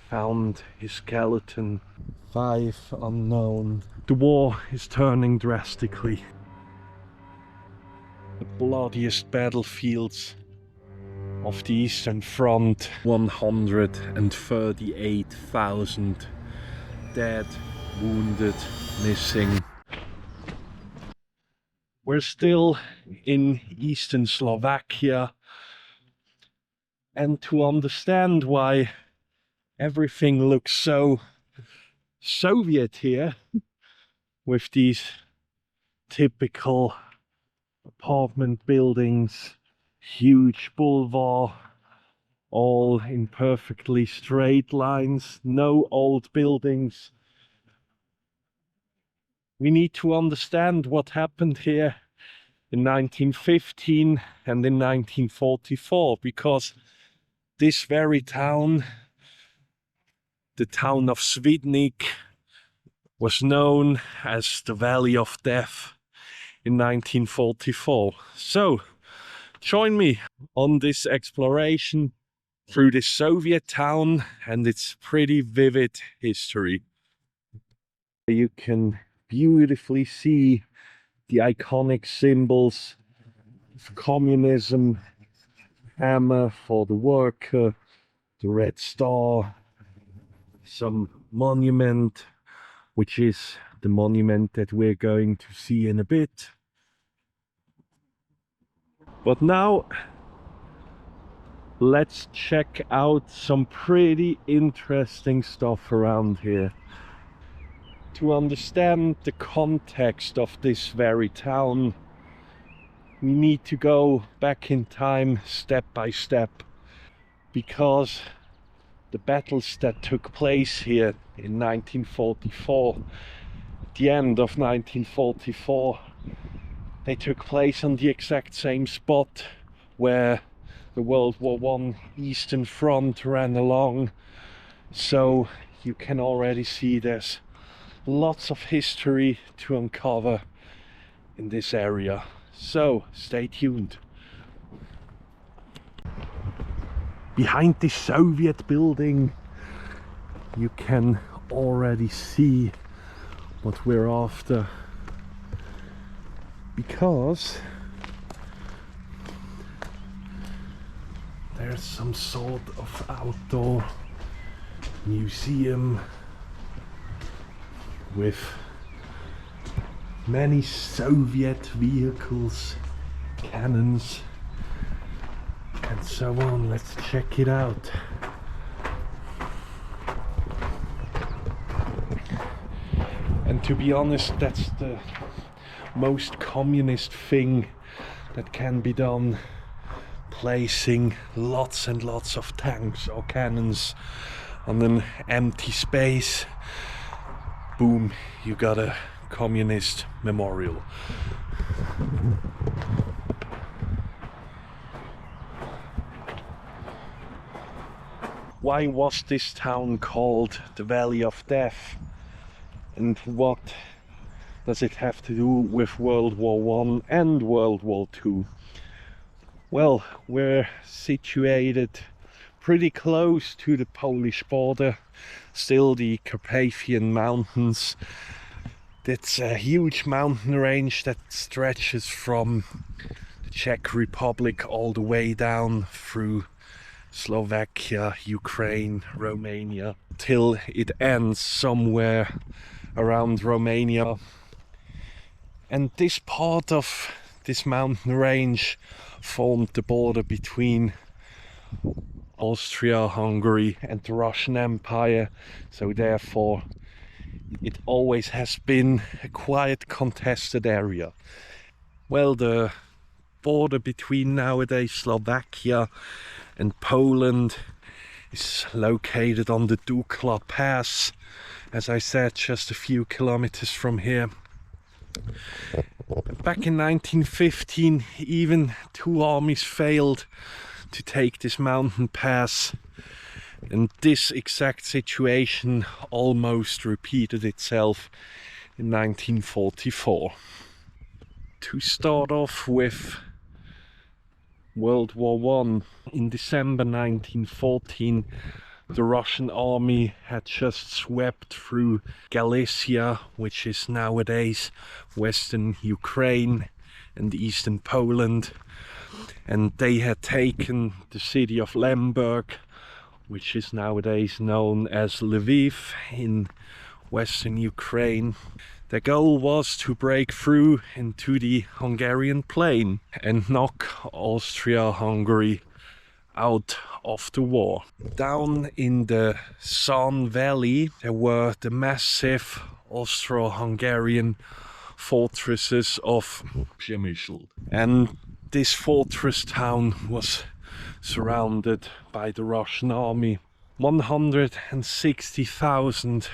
found his skeleton. 5 unknown. The war is turning drastically. The bloodiest battlefields of the Eastern Front. 138,000 dead, wounded, missing. We're still in Eastern Slovakia, and to understand why everything looks so Soviet here, with these typical apartment buildings, huge boulevard, all in perfectly straight lines, no old buildings. We need to understand what happened here in 1915 and in 1944, because this very town, the town of Svidnik, was known as the Valley of Death in 1944. So, join me on this exploration through this Soviet town and its pretty vivid history. You can beautifully see the iconic symbols of communism, hammer for the worker, the red star, some monument, which is the monument that we're going to see in a bit. But now let's check out some pretty interesting stuff around here. To understand the context of this very town, we need to go back in time step by step, because the battles that took place here in 1944, at the end of 1944, they took place on the exact same spot where the World War I Eastern Front ran along. So you can already see there's lots of history to uncover in this area. So stay tuned. Behind this Soviet building, you can already see what we're after, because there's some sort of outdoor museum with many Soviet vehicles, cannons, and so on. Let's check it out. And to be honest, that's the most communist thing that can be done, placing lots and lots of tanks or cannons on an empty space. Boom, you got a communist memorial. Why was this town called the Valley of Death? And what does it have to do with World War I and World War II? Well, we're situated pretty close to the Polish border, still the Carpathian mountains. It's a huge mountain range that stretches from the Czech Republic all the way down through Slovakia, Ukraine, Romania, till it ends somewhere around Romania. And this part of this mountain range formed the border between Austria, Hungary and the Russian Empire, so therefore it always has been a quite contested area. Well, the border between nowadays Slovakia and Poland is located on the Dukla Pass, as I said, just a few kilometers from here. Back in 1915, even 2 armies failed to take this mountain pass, and this exact situation almost repeated itself in 1944. To start off with World War I, in December 1914, The Russian army had just swept through Galicia, which is nowadays western Ukraine and eastern Poland, and they had taken the city of Lemberg, which is nowadays known as Lviv in western Ukraine. Their goal was to break through into the Hungarian plain and knock Austria-Hungary out of the war. Down in the San Valley there were the massive Austro-Hungarian fortresses of Przemysl, and this fortress town was surrounded by the Russian army. 160,000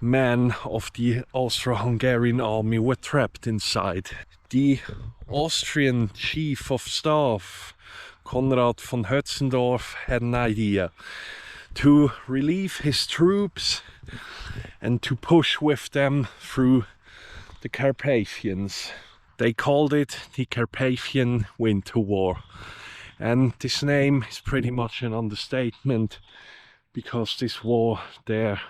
men of the Austro-Hungarian army were trapped inside. The Austrian chief of staff, Konrad von Hötzendorf, had an idea to relieve his troops and to push with them through the Carpathians. They called it the Carpathian Winter War, and this name is pretty much an understatement, because this war there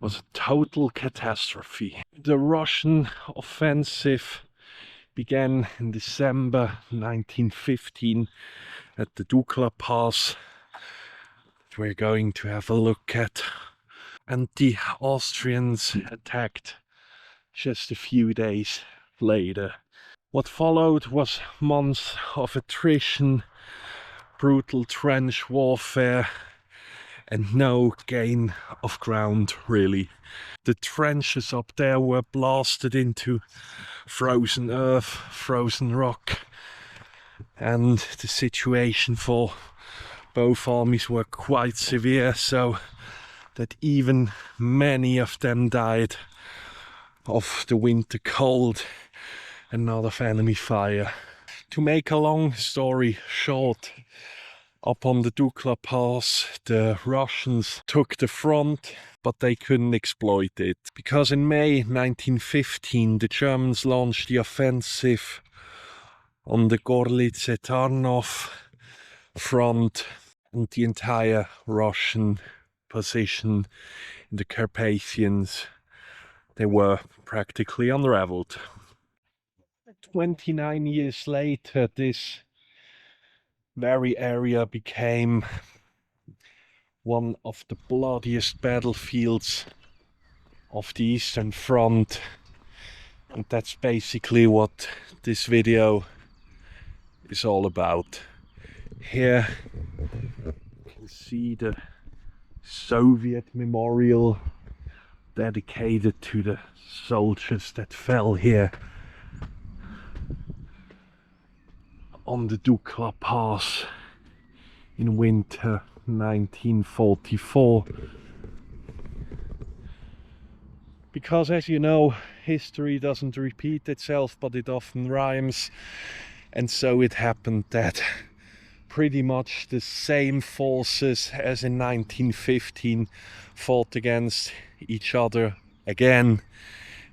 was a total catastrophe. The Russian offensive began in December 1915 at the Dukla Pass, that we're going to have a look at, and the Austrians attacked just a few days later. What followed was months of attrition, brutal trench warfare, and no gain of ground really. The trenches up there were blasted into frozen earth, frozen rock, and the situation for both armies were quite severe, so that even many of them died of the winter cold and not of enemy fire. To make a long story short, up on the Dukla Pass, the Russians took the front, but they couldn't exploit it, because in May 1915 the Germans launched the offensive on the Gorlice-Tarnów front, and the entire Russian position in the Carpathians, they were practically unraveled. 29 years later, this very area became one of the bloodiest battlefields of the Eastern Front, and that's basically what this video is all about. Here you can see the Soviet memorial dedicated to the soldiers that fell here on the Dukla Pass in winter 1944. Because, as you know, history doesn't repeat itself, but it often rhymes, and so it happened that pretty much the same forces as in 1915 fought against each other again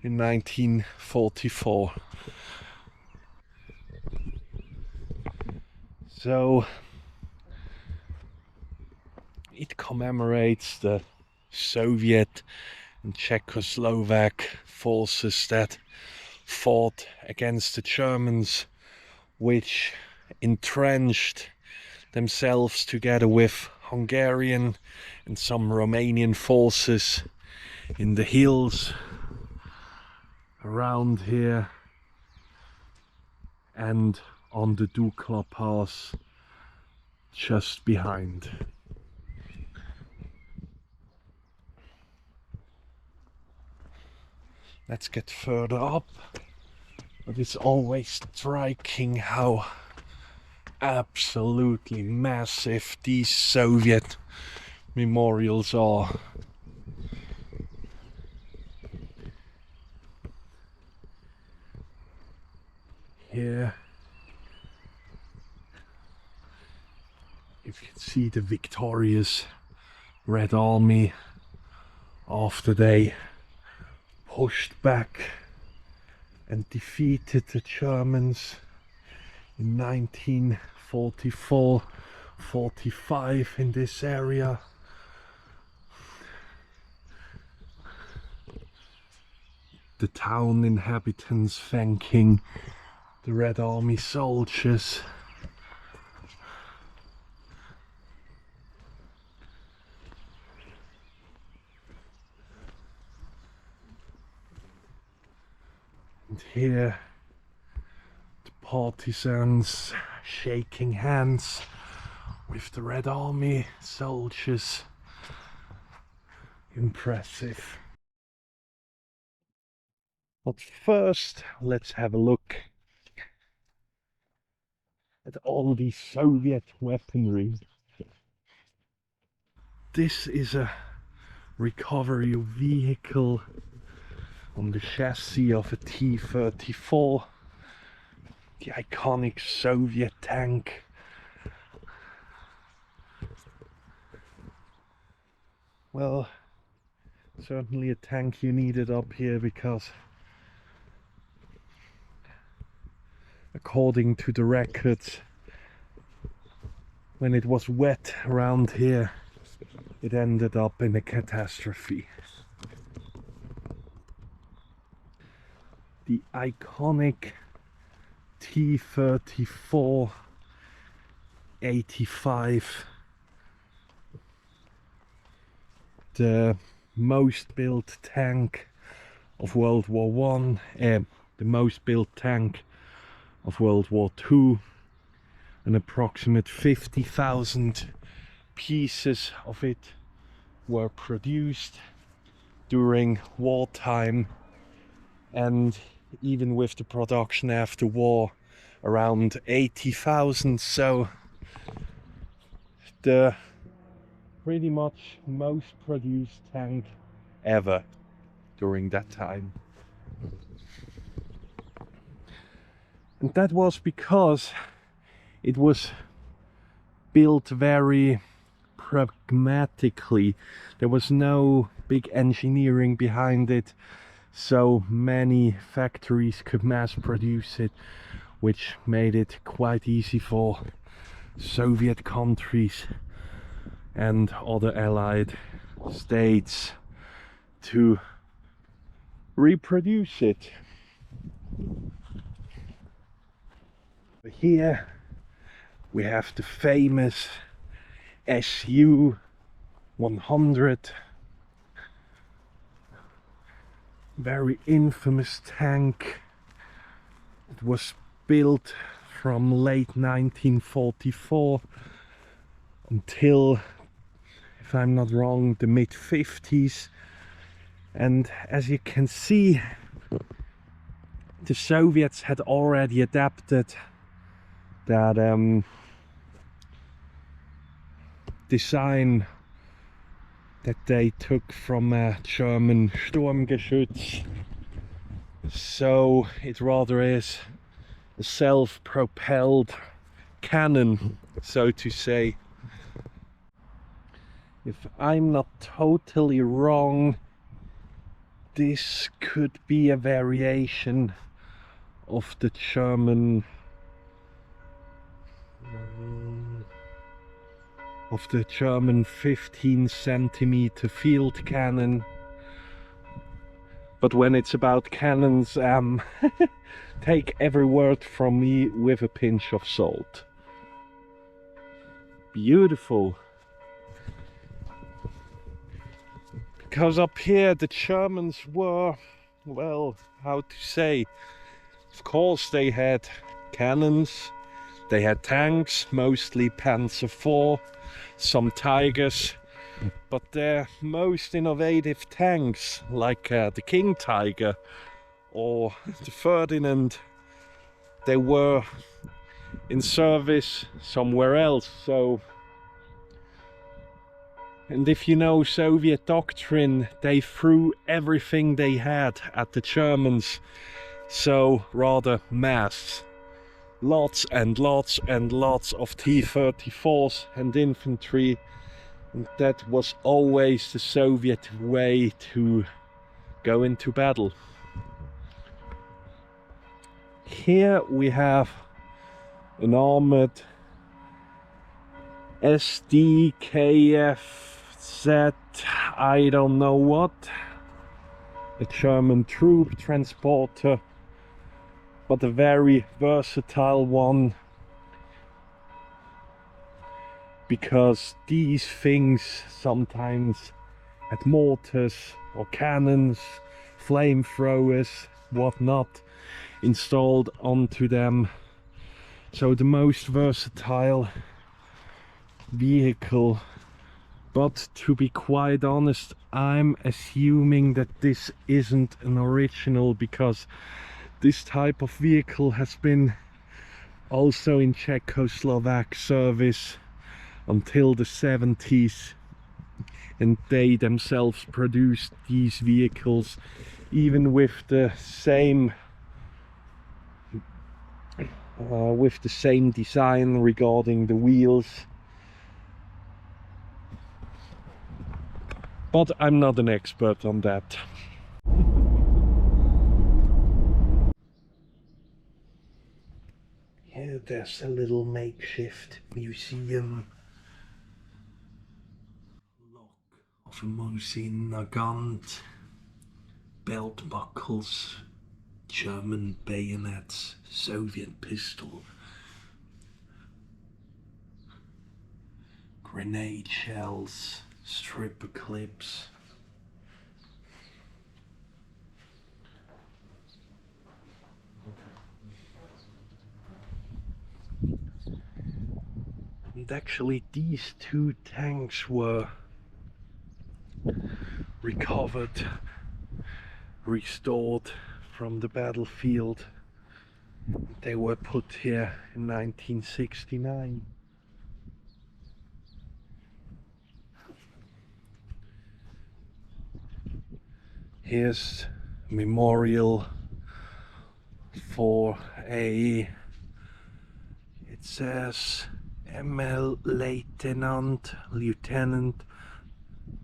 in 1944. So it commemorates the Soviet and Czechoslovak forces that fought against the Germans, which entrenched themselves together with Hungarian and some Romanian forces in the hills around here and on the Dukla Pass just behind. Let's get further up, but it's always striking how absolutely massive these Soviet memorials are. Here you can see the victorious Red Army after they pushed back and defeated the Germans in 1944 45 in this area. The town inhabitants thanking the Red Army soldiers. And here the partisans shaking hands with the Red Army soldiers. Impressive. But first, let's have a look at all the Soviet weaponry. This is a recovery vehicle on the chassis of a T-34, the iconic Soviet tank. Well, certainly a tank you needed up here, because according to the records, when it was wet around here, it ended up in a catastrophe. The iconic T-34 85, the most built tank of World War One, the most built tank of World War Two. An approximate 50,000 pieces of it were produced during wartime, and even with the production after war, around 80,000. So the pretty much most produced tank ever during that time. And that was because it was built very pragmatically. There was no big engineering behind it, so many factories could mass produce it, which made it quite easy for Soviet countries and other allied states to reproduce it. Here we have the famous Su-100, very infamous tank. It was built from late 1944 until, if I'm not wrong, the mid-50s. And as you can see, the Soviets had already adapted that design that they took from a German Sturmgeschütz. So it rather is a self-propelled cannon, so to say. If I'm not totally wrong, this could be a variation of the German 15-centimeter field cannon. But when it's about cannons, take every word from me with a pinch of salt. Beautiful. Because up here the Germans were, well, how to say, of course they had cannons, they had tanks, mostly Panzer IV, some Tigers, but their most innovative tanks, like the King Tiger or the Ferdinand, they were in service somewhere else. So, and if you know Soviet doctrine, they threw everything they had at the Germans, so rather mass. Lots and lots and lots of T-34s and infantry, and that was always the Soviet way to go into battle. Here we have an armored SDKFZ, I don't know what. A German troop transporter, but a very versatile one, because these things sometimes had mortars or cannons, flamethrowers, whatnot installed onto them. So the most versatile vehicle. But to be quite honest, I'm assuming that this isn't an original, because this type of vehicle has been also in Czechoslovak service until the 70s, and they themselves produced these vehicles even with the same design regarding the wheels. But I'm not an expert on that. Here there's a little makeshift museum. Lock of a Mosin Nagant, belt buckles, German bayonets, Soviet pistol, grenade shells, stripper clips. And actually these two tanks were recovered, restored from the battlefield. They were put here in 1969. Here's a memorial for it says ML Lieutenant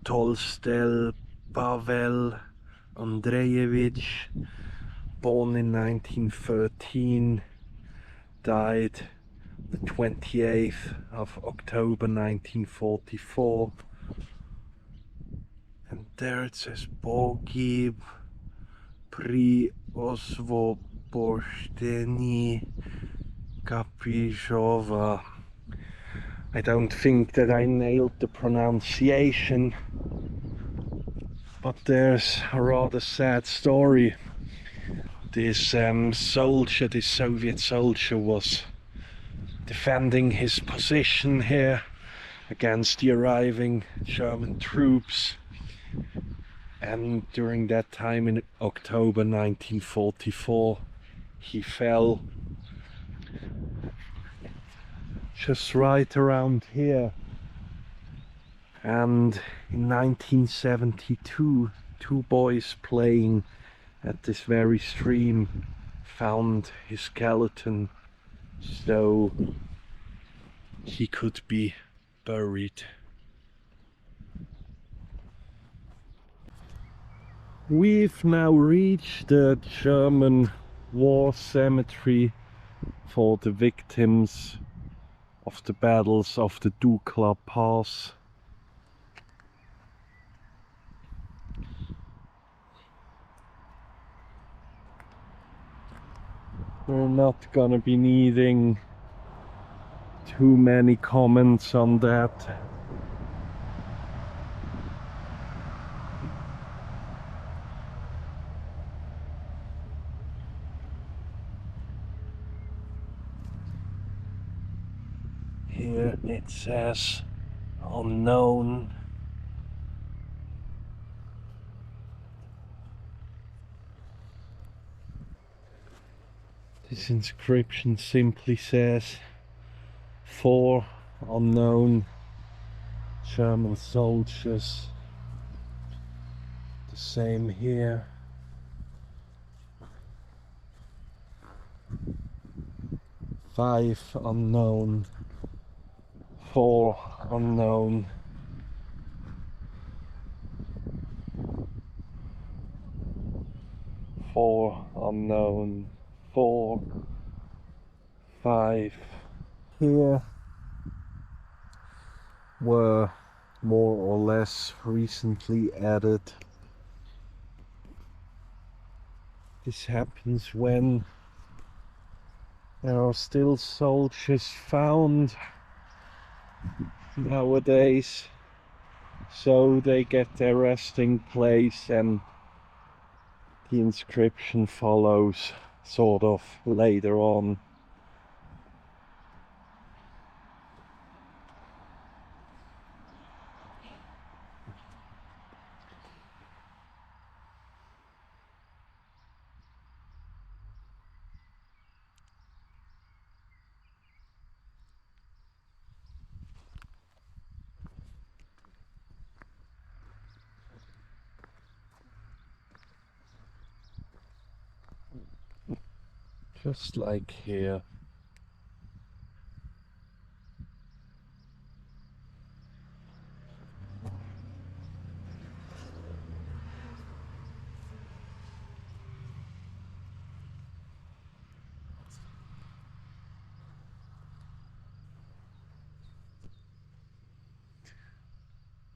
Tolstel Pavel Andreyevich, born in 1913, died the 28th of October 1944. And there it says Pogib pri osvobozhdenии Kaprizhova. I don't think that I nailed the pronunciation, but there's a rather sad story. This soldier, this Soviet soldier, was defending his position here against the arriving German troops, and during that time in October 1944 he fell just right around here. And in 1972 two boys playing at this very stream found his skeleton, so he could be buried. We've now reached the German war cemetery for the victims of the battles of the Dukla Pass. We're not gonna be needing too many comments on that. Here it says unknown. This inscription simply says 4 unknown German soldiers. The same here. 5 unknown. 4 unknown. 4 unknown. 4, 5 here. were more or less recently added. This happens when there are still soldiers found nowadays, so they get their resting place and the inscription follows sort of later on. Just like here.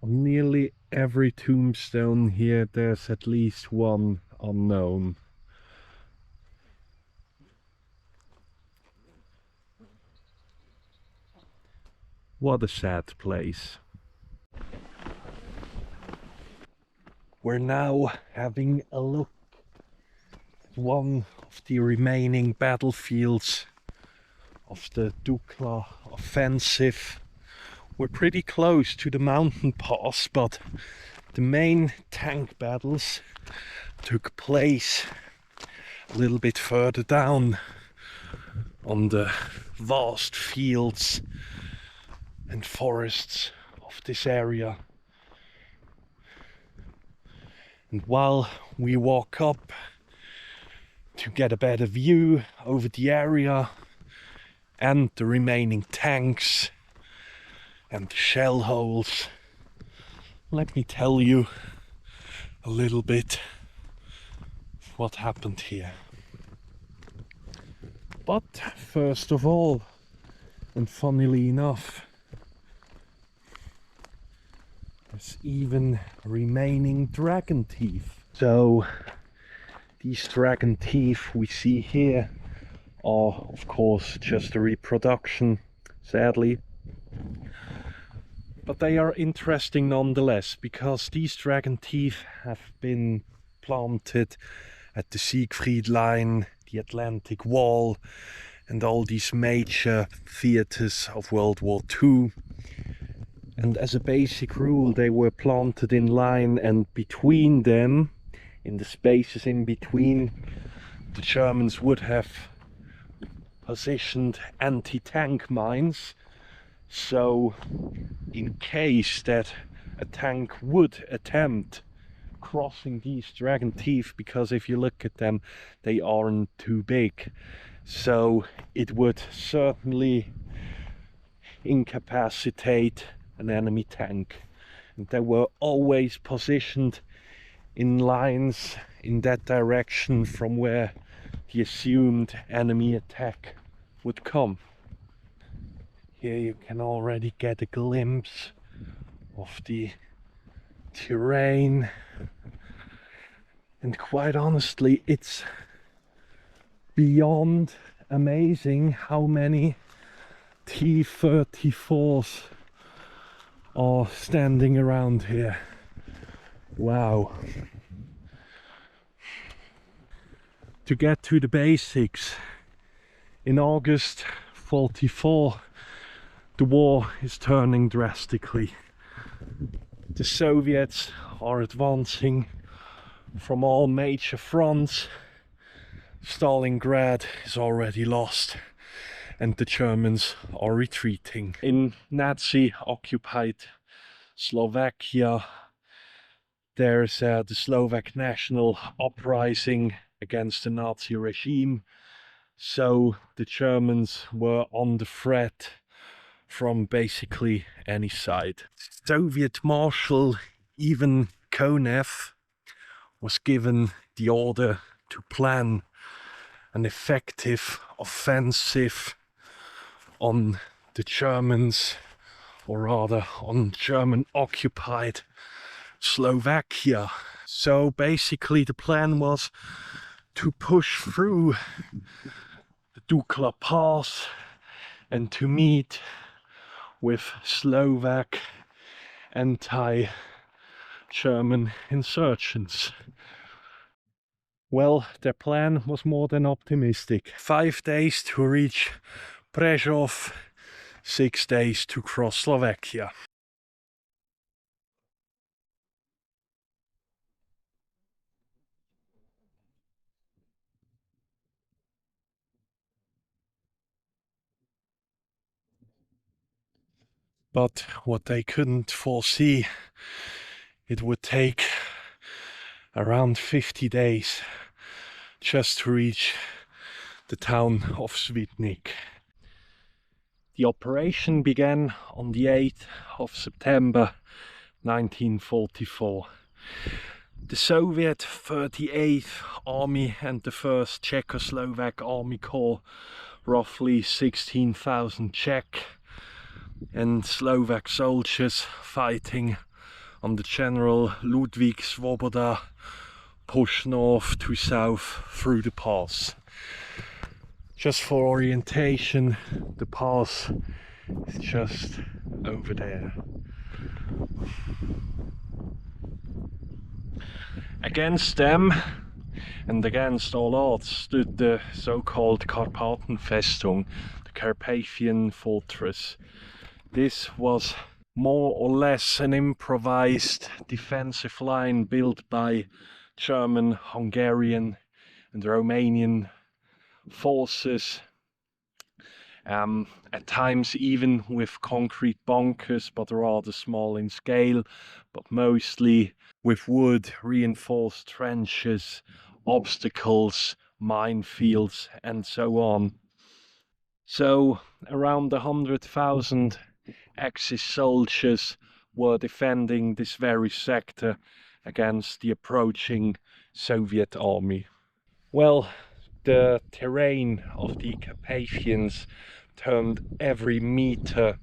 On nearly every tombstone here there's at least one unknown. What a sad place. We're now having a look at one of the remaining battlefields of the Dukla offensive. We're pretty close to the mountain pass, but the main tank battles took place a little bit further down on the vast fields and forests of this area. And while we walk up to get a better view over the area and the remaining tanks and the shell holes, let me tell you a little bit of what happened here. But first of all, and funnily enough, there's even remaining dragon teeth. So these dragon teeth we see here are of course just a reproduction, sadly. But they are interesting nonetheless, because these dragon teeth have been planted at the Siegfried Line, the Atlantic Wall, and all these major theaters of World War II. And as a basic rule, they were planted in line, and between them, in the spaces in between, the Germans would have positioned anti-tank mines. So in case that a tank would attempt crossing these dragon teeth, because if you look at them, they aren't too big, so it would certainly incapacitate an enemy tank. And they were always positioned in lines in that direction from where the assumed enemy attack would come. Here you can already get a glimpse of the terrain, and quite honestly, it's beyond amazing how many T-34s are standing around here. Wow. To get to the basics, in August 44, the war is turning drastically. The Soviets are advancing from all major fronts. Stalingrad is already lost and the Germans are retreating. In Nazi-occupied Slovakia, there's the Slovak national uprising against the Nazi regime. So the Germans were on the threat from basically any side. Soviet Marshal Ivan Konev was given the order to plan an effective offensive on the Germans or rather on German-occupied Slovakia. So basically the plan was to push through the Dukla Pass and to meet with Slovak anti-German insurgents. Well, their plan was more than optimistic. 5 days to reach Prešov, 6 days to cross Slovakia. But what they couldn't foresee, it would take around 50 days just to reach the town of Svidnik. The operation began on the 8th of September 1944. The Soviet 38th Army and the 1st Czechoslovak Army Corps, roughly 16,000 Czech and Slovak soldiers fighting under General Ludvík Svoboda, pushed north to south through the pass. Just for orientation, the pass is just over there. Against them and against all odds stood the so-called Carpathian Festung, the Carpathian fortress. This was more or less an improvised defensive line built by German, Hungarian and Romanian forces, at times even with concrete bunkers, but rather small in scale, but mostly with wood reinforced trenches, obstacles, minefields and so on. So around 100,000 Axis soldiers were defending this very sector against the approaching Soviet army. Well, the terrain of the Carpathians turned every meter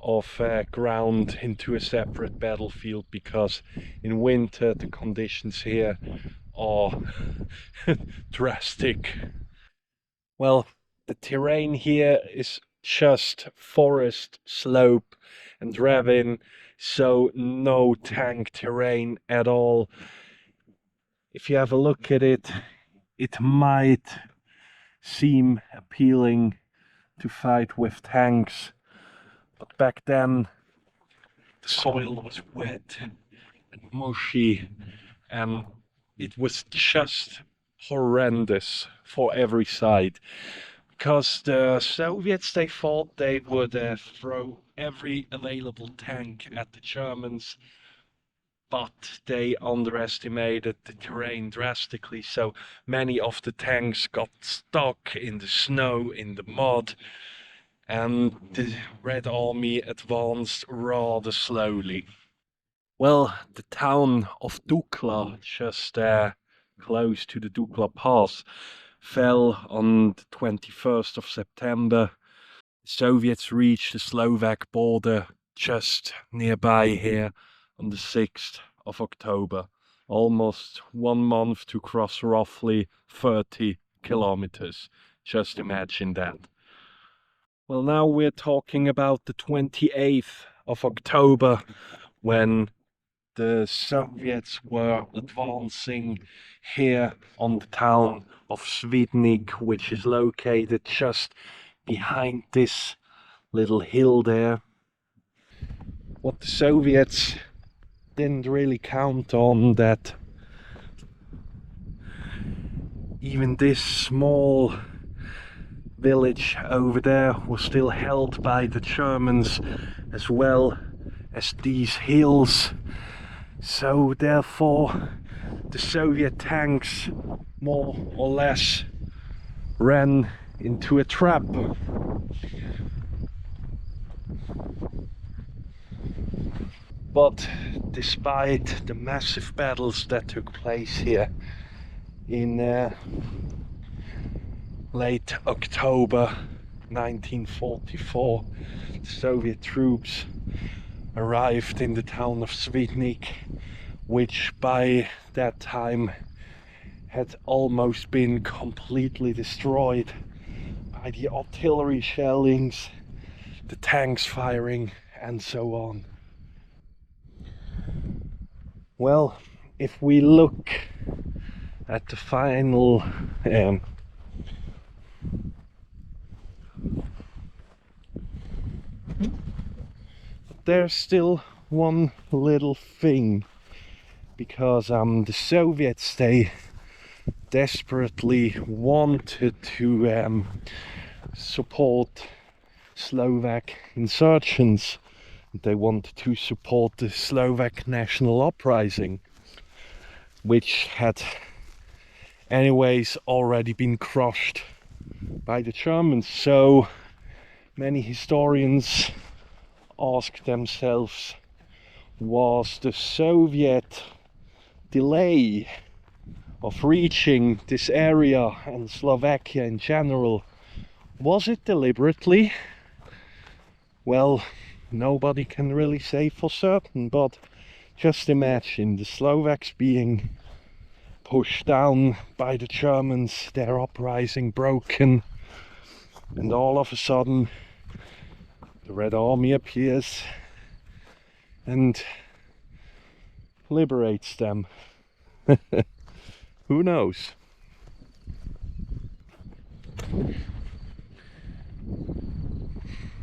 of ground into a separate battlefield, because in winter the conditions here are drastic. Well, the terrain here is just forest, slope and ravine, so no tank terrain at all. If you have a look at it, it might seem appealing to fight with tanks, but back then the soil was wet and mushy and it was just horrendous for every side. Because the Soviets, they thought they would throw every available tank at the Germans, but they underestimated the terrain drastically, so many of the tanks got stuck in the snow, in the mud, and the Red Army advanced rather slowly. Well, the town of Dukla, just close to the Dukla Pass, fell on the 21st of September. The Soviets reached the Slovak border just nearby here on the 6th of October. Almost 1 month to cross roughly 30 kilometers. Just imagine that. Well, now we're talking about the 28th of October, when the Soviets were advancing here on the town of Svidnik, which is located just behind this little hill there. What the Soviets didn't really count on, that even this small village over there was still held by the Germans, as well as these hills. So therefore the Soviet tanks more or less ran into a trap. But despite the massive battles that took place here in late October, 1944, Soviet troops arrived in the town of Svidnik, which by that time had almost been completely destroyed by the artillery shellings, the tanks firing, and so on. Well, if we look at the final there's still one little thing, because the Soviets, they desperately wanted to support Slovak insurgents. They wanted to support the Slovak national uprising, which had anyways already been crushed by the Germans. So many historians ask themselves, was the Soviet delay of reaching this area and Slovakia in general, was it deliberately? Well, nobody can really say for certain, but just imagine the Slovaks being pushed down by the Germans, their uprising broken, and all of a sudden the Red Army appears and liberates them. Who knows?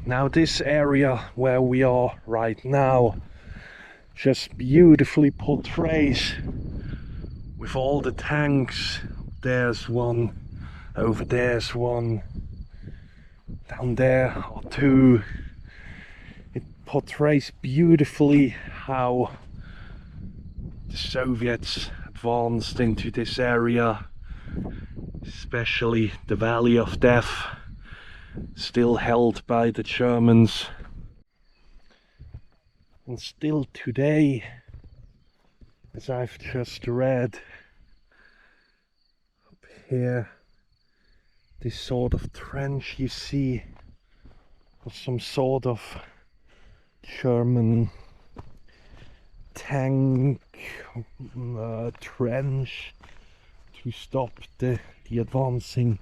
Now this area where we are right now just beautifully portrays, with all the tanks. There's one, over there's one, down there are two. It portrays beautifully how the Soviets advanced into this area, especially the Valley of Death, still held by the Germans. And still today, as I've just read, up here, this sort of trench you see was some sort of German tank trench to stop the advancing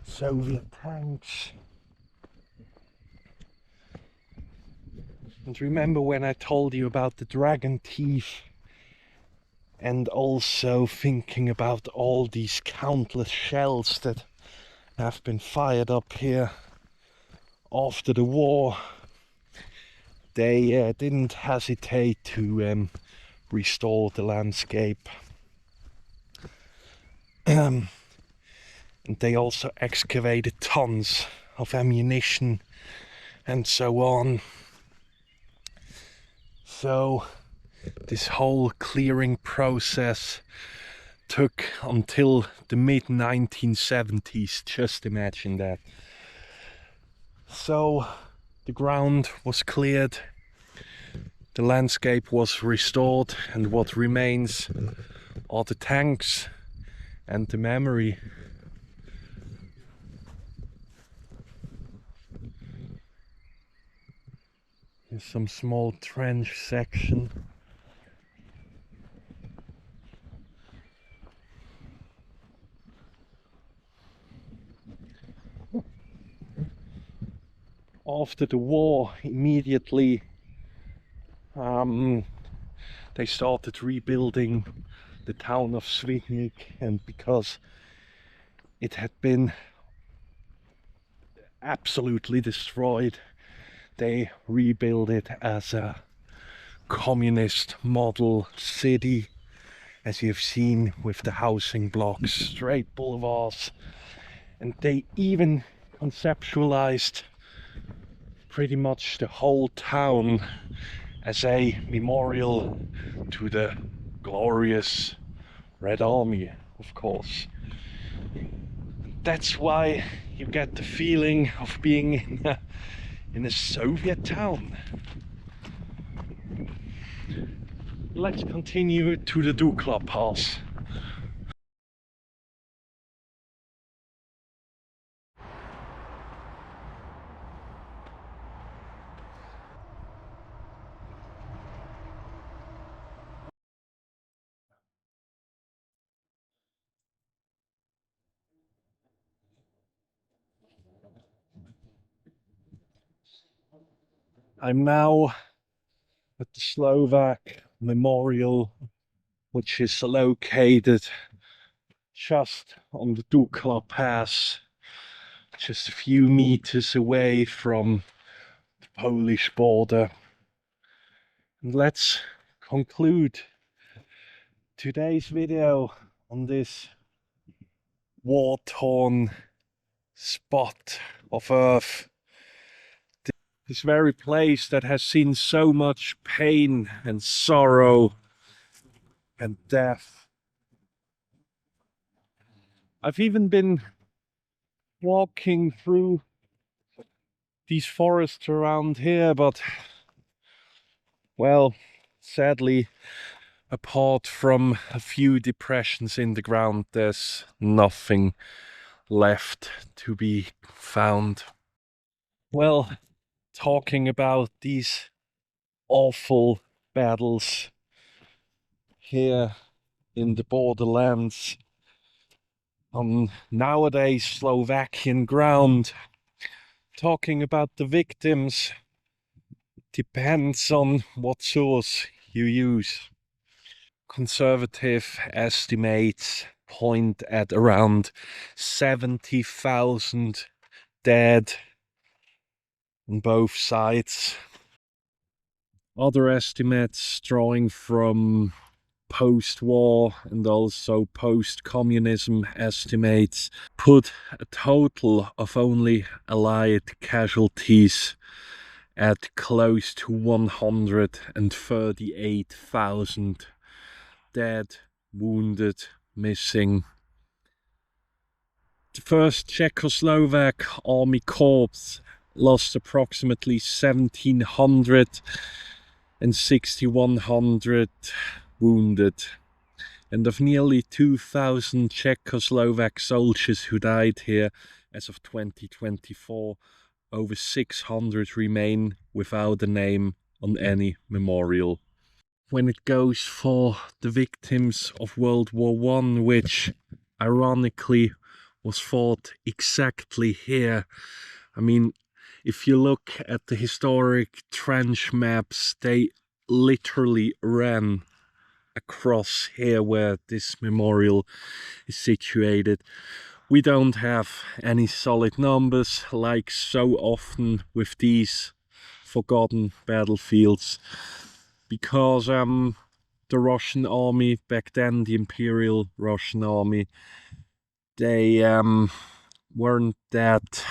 Soviet tanks. And remember when I told you about the dragon teeth, and also thinking about all these countless shells that have been fired up here after the war. They didn't hesitate to restore the landscape. And they also excavated tons of ammunition and so on. So this whole clearing process took until the mid-1970s, just imagine that. So the ground was cleared, the landscape was restored, and what remains are the tanks and the memory. Here's some small trench section. After the war, immediately they started rebuilding the town of Svidnik, and because it had been absolutely destroyed, they rebuilt it as a communist model city, as you've seen, with the housing blocks, straight boulevards, and they even conceptualized pretty much the whole town as a memorial to the glorious Red Army, of course. That's why you get the feeling of being in a Soviet town. Let's continue to the Dukla Pass. I'm now at the Slovak Memorial, which is located just on the Dukla Pass, just a few meters away from the Polish border. And let's conclude today's video on this war-torn spot of Earth. This very place that has seen so much pain and sorrow and death. I've even been walking through these forests around here, but, well, sadly, apart from a few depressions in the ground, there's nothing left to be found. Well, talking about these awful battles here in the borderlands on nowadays Slovakian ground, talking about the victims depends on what source you use. Conservative estimates point at around 70,000 dead on both sides. Other estimates drawing from post-war and also post-communism estimates put a total of only Allied casualties at close to 138,000 dead, wounded, missing. The first Czechoslovak army corps lost approximately 1,700 and 6,100 wounded, and of nearly 2,000 Czechoslovak soldiers who died here as of 2024, over 600 remain without a name on any memorial. When it goes for the victims of World War I, which ironically was fought exactly here, I mean, if you look at the historic trench maps, they literally ran across here where this memorial is situated. We don't have any solid numbers, like so often with these forgotten battlefields, because the Russian army back then, the Imperial Russian army, they weren't that...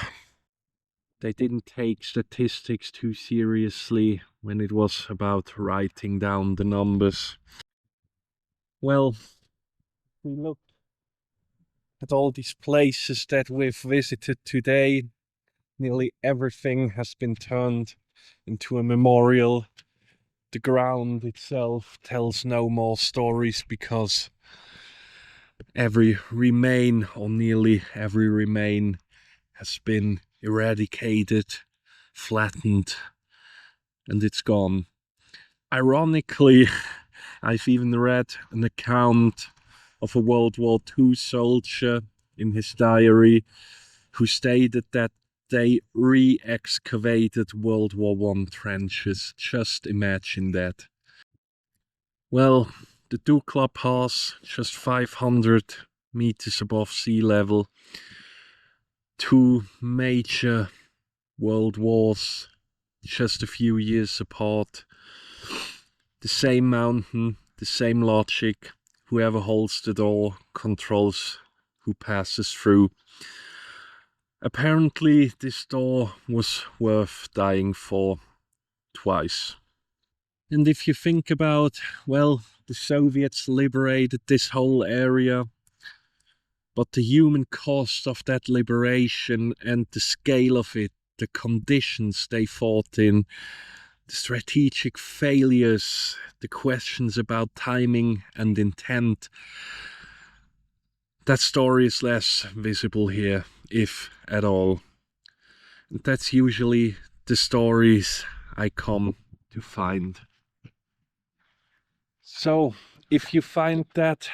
They didn't take statistics too seriously when it was about writing down the numbers. Well, we look at all these places that we've visited today. Nearly everything has been turned into a memorial. The ground itself tells no more stories because every remain, or nearly every remain, has been eradicated, flattened, and it's gone. Ironically, I've even read an account of a World War II soldier in his diary who stated that they re-excavated World War I trenches. Just imagine that. Well, the Dukla Pass, just 500 meters above sea level. Two major world wars, just a few years apart. The same mountain, the same logic. Whoever holds the door controls who passes through. Apparently, this door was worth dying for twice. And if you think about, well, the Soviets liberated this whole area, but the human cost of that liberation and the scale of it, the conditions they fought in, the strategic failures, the questions about timing and intent, that story is less visible here, if at all. And that's usually the stories I come to find. So, if you find that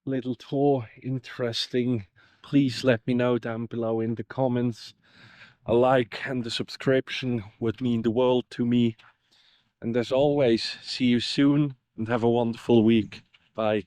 little tour interesting, please let me know down below in the comments. A like and a subscription would mean the world to me. And as always, see you soon and have a wonderful week. Bye.